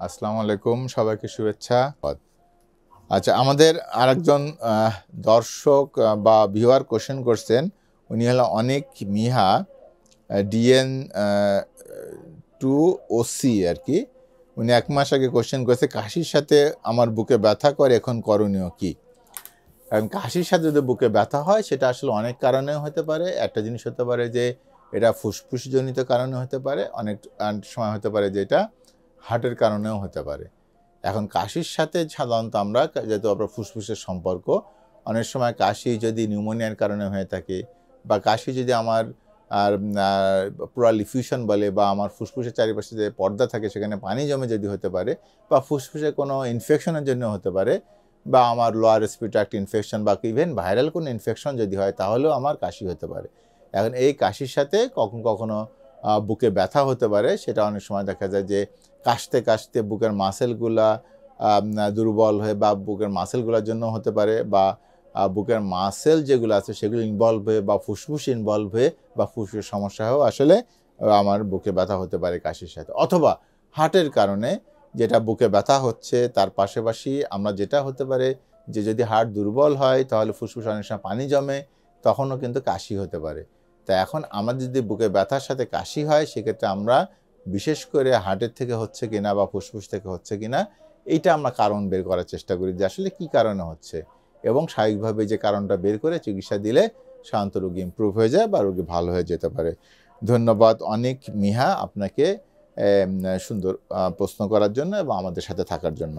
আসসালামু আলাইকুম, সবাইকে শুভেচ্ছা। আচ্ছা, আমাদের আরেকজন দর্শক বা ভিউয়ার কোশ্চেন করছেন। উনি হলো অনেক মিহা, ডিএন 2OC আর কি। উনি 1 মাস আগে কোশ্চেন করেছে, কাশির সাথে আমার বুকে ব্যথা করে, এখন করণীয় কি? কারণ কাশির সাথে যদি বুকে ব্যথা হয় সেটা আসলে অনেক কারণেও হতে পারে। একটা জিনিস হতে পারে যে এটা ফুসফুসজনিত কারণে হতে পারে, অনেক সময় হতে পারে যে এটা হার্টের কারণেও হতে পারে। এখন কাশির সাথে সাধারণত আমরা যেহেতু আমরা ফুসফুসের সম্পর্ক, অনেক সময় কাশি যদি নিউমোনিয়ার কারণে হয়ে থাকে বা কাশি যদি আমার প্লাল ইফিউশন বলে বা আমার ফুসফুসের চারিপাশে যে পর্দা থাকে সেখানে পানি জমে যদি হতে পারে, বা ফুসফুসে কোনো ইনফেকশনের জন্য হতে পারে, বা আমার লোয়ার রেসপিরেটরি ট্র্যাক্ট ইনফেকশন বা ইভেন ভাইরাল কোনো ইনফেকশন যদি হয়, তাহলেও আমার কাশি হতে পারে। এখন এই কাশির সাথে কখনো বুকে ব্যথা হতে পারে। সেটা অনেক সময় দেখা যায় যে কাশতে কাশতে বুকের মাসেলগুলা দুর্বল হয়ে বা বুকের মাসেলগুলোর জন্য হতে পারে, বা বুকের মাসেল যেগুলো আছে সেগুলো ইনভলভ হয়ে বা ফুসফুস ইনভলভ হয়ে বা ফুসফুসের সমস্যা হয়েও আসলে আমার বুকে ব্যথা হতে পারে কাশির সাথে। অথবা হার্টের কারণে যেটা বুকে ব্যথা হচ্ছে, তার পাশাপাশি আমরা যেটা হতে পারে যে যদি হার্ট দুর্বল হয় তাহলে ফুসফুস অনেক সময় পানি জমে, তখনও কিন্তু কাশি হতে পারে। তা এখন আমাদের যদি বুকে ব্যথার সাথে কাশি হয়, সেক্ষেত্রে আমরা বিশেষ করে হার্টের থেকে হচ্ছে কিনা বা ফুসফুস থেকে হচ্ছে কিনা এইটা আমরা কারণ বের করার চেষ্টা করি যে আসলে কী কারণে হচ্ছে, এবং স্বাভাবিকভাবে যে কারণটা বের করে চিকিৎসা দিলে সাধারণত রোগী ইমপ্রুভ হয়ে যায় বা রোগী ভালো হয়ে যেতে পারে। ধন্যবাদ অনেক মিহা আপনাকে সুন্দর প্রশ্ন করার জন্য এবং আমাদের সাথে থাকার জন্য।